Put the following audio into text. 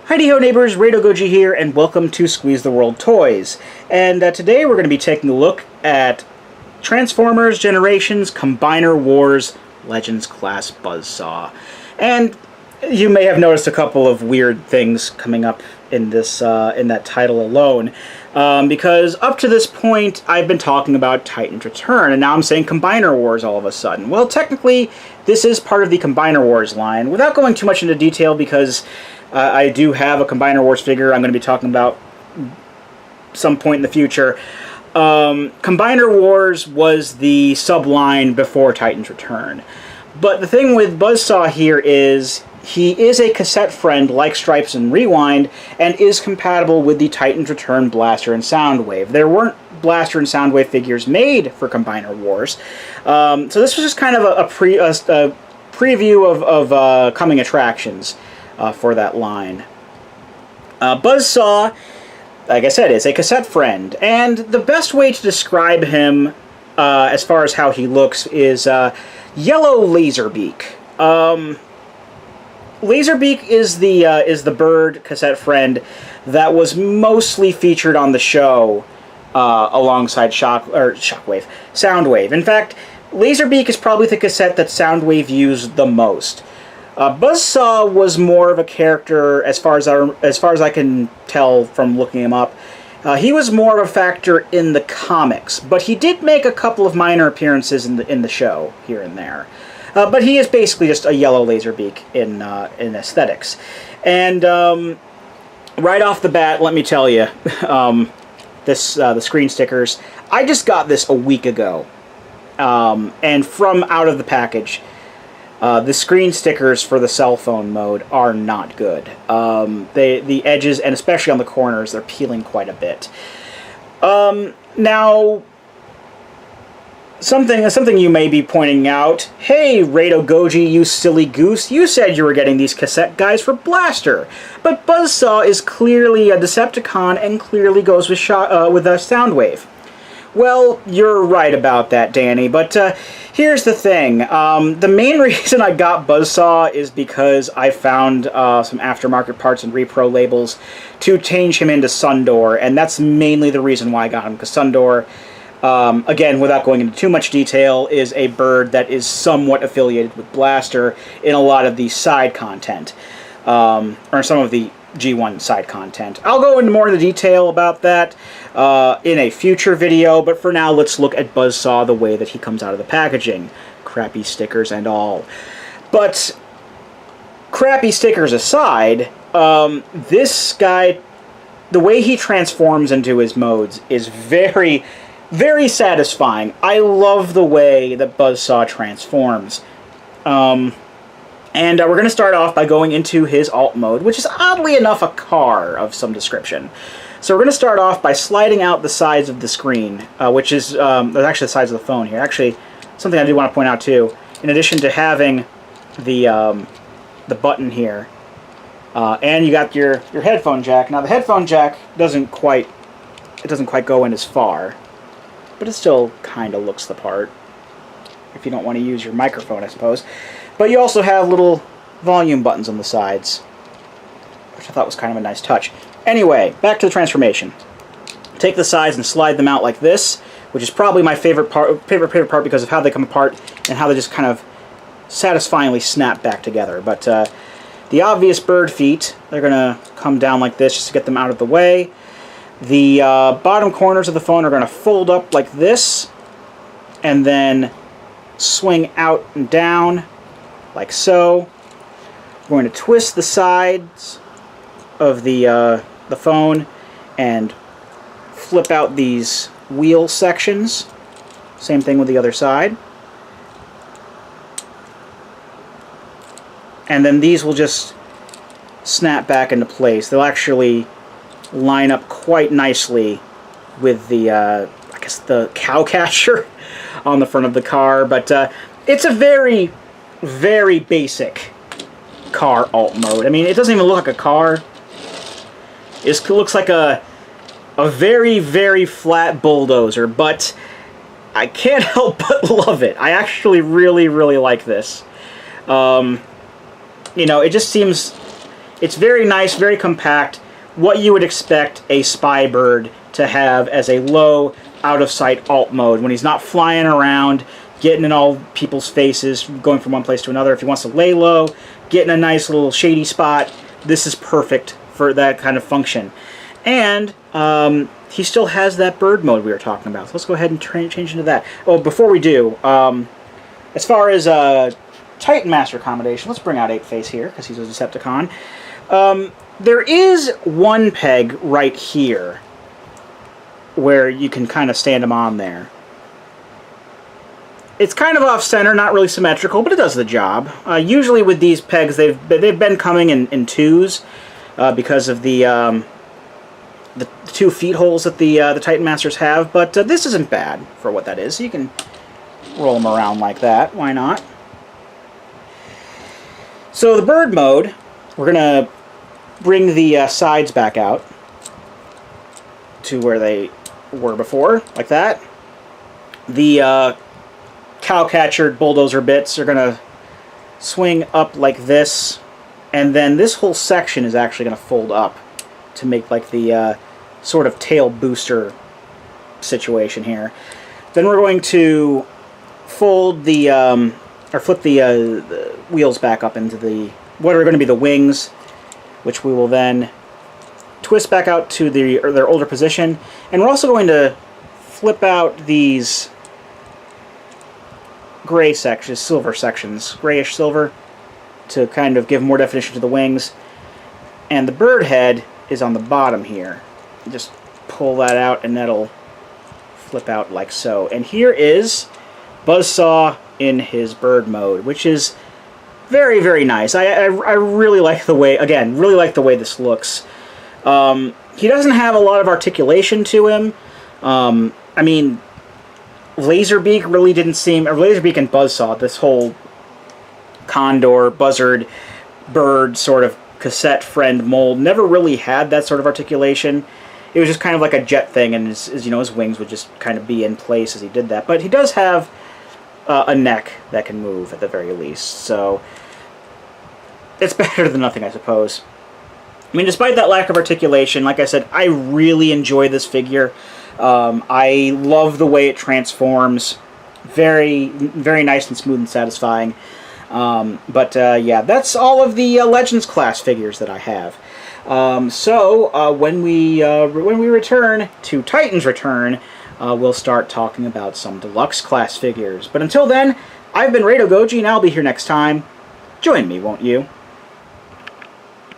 Hi-de-ho neighbors, Radio Goji here, and welcome to Squeeze the World Toys. And today we're going to be taking a look at Transformers Generations Combiner Wars Legends Class Buzzsaw. And you may have noticed a couple of weird things coming up in this in that title alone, because up to this point I've been talking about Titan's Return, and now I'm saying Combiner Wars all of a sudden. Well, technically this is part of the Combiner Wars line, without going too much into detail, because I do have a Combiner Wars figure I'm going to be talking about some point in the future. Combiner Wars was the subline before Titan's Return. But the thing with Buzzsaw here is he is a cassette friend like Stripes and Rewind, and is compatible with the Titan's Return Blaster and Soundwave. There weren't Blaster and Soundwave figures made for Combiner Wars, so this was just kind of a preview of coming attractions for that line. Buzzsaw, like I said, is a cassette friend, and the best way to describe him as far as how he looks is yellow Laserbeak. Laserbeak is the bird cassette friend that was mostly featured on the show alongside Soundwave. In fact, Laserbeak is probably the cassette that Soundwave used the most. Buzzsaw was more of a character, as far as I can tell from looking him up. He was more of a factor in the comics, but he did make a couple of minor appearances in the show here and there. But he is basically just a yellow Laserbeak in aesthetics. And right off the bat, let me tell you, the screen stickers. I just got this a week ago, and from out of the package. The screen stickers for the cell phone mode are not good. The edges, and especially on the corners, they're peeling quite a bit. Now, something you may be pointing out. Hey, Radio Goji, you silly goose! You said you were getting these cassette guys for Blaster, but Buzzsaw is clearly a Decepticon and clearly goes with Soundwave. Well, you're right about that, Danny, but here's the thing. The main reason I got Buzzsaw is because I found some aftermarket parts and repro labels to change him into Sundor, and that's mainly the reason why I got him, because Sundor, again, without going into too much detail, is a bird that is somewhat affiliated with Blaster in a lot of the side content, or some of the G1 side content. I'll go into more of the detail about that in a future video, but for now let's look at Buzzsaw the way that he comes out of the packaging. Crappy stickers and all. But crappy stickers aside, this guy, the way he transforms into his modes is very, very satisfying. I love the way that Buzzsaw transforms. And we're going to start off by going into his alt mode, which is oddly enough a car of some description. So we're going to start off by sliding out the sides of the screen, which is actually the sides of the phone here. Actually, something I do want to point out too, in addition to having the button here, and you got your headphone jack. Now the headphone jack doesn't quite go in as far, but it still kind of looks the part, if you don't want to use your microphone, I suppose. But you also have little volume buttons on the sides, which I thought was kind of a nice touch. Anyway, back to the transformation. Take the sides and slide them out like this, which is probably my favorite part because of how they come apart and how they just kind of satisfyingly snap back together. But the obvious bird feet, they're going to come down like this just to get them out of the way. The bottom corners of the phone are going to fold up like this, and then swing out and down like so. We're going to twist the sides of the phone and flip out these wheel sections. Same thing with the other side. And then these will just snap back into place. They'll actually line up quite nicely with the, I guess, the cow catcher on the front of the car. But it's a very, very basic car alt mode. I mean, it doesn't even look like a car. It looks like a very, very flat bulldozer, but I can't help but love it. I actually really, really like this. You know, it just seems It's very nice, very compact, what you would expect a spy bird to have as a low, out-of-sight alt mode, when he's not flying around, getting in all people's faces, going from one place to another. If he wants to lay low, get in a nice little shady spot, this is perfect for that kind of function. And he still has that bird mode we were talking about. So let's go ahead and change into that. Oh, before we do, as far as Titan Master accommodation, let's bring out Apeface here, because he's a Decepticon. There is one peg right here where you can kind of stand him on there. It's kind of off-center, not really symmetrical, but it does the job. Usually with these pegs, they've been coming in twos because of the 2 feet holes that the Titan Masters have, but this isn't bad for what that is. So you can roll them around like that. Why not? So the bird mode, we're going to bring the sides back out to where they were before, like that. The cowcatcher bulldozer bits are going to swing up like this, and then this whole section is actually going to fold up to make like the sort of tail booster situation here. Then we're going to fold the or flip the wheels back up into the what are going to be the wings, which we will then twist back out to their older position, and we're also going to flip out these gray sections, silver sections, grayish silver, to kind of give more definition to the wings. And the bird head is on the bottom here. Just pull that out and that'll flip out like so. And here is Buzzsaw in his bird mode, which is very, very nice. I really like the way, again, really like the way this looks. He doesn't have a lot of articulation to him. I mean, Laserbeak really didn't seem, or Laserbeak and Buzzsaw, this whole condor, buzzard, bird sort of cassette friend mold never really had that sort of articulation. It was just kind of like a jet thing, and his wings would just kind of be in place as he did that. But he does have a neck that can move at the very least, so it's better than nothing, I suppose. I mean, despite that lack of articulation, like I said, I really enjoy this figure. I love the way it transforms. Very, very nice and smooth and satisfying. Yeah, that's all of the Legends class figures that I have. When we return to Titan's Return, we'll start talking about some deluxe class figures. But until then, I've been Rado Goji, and I'll be here next time. Join me, won't you?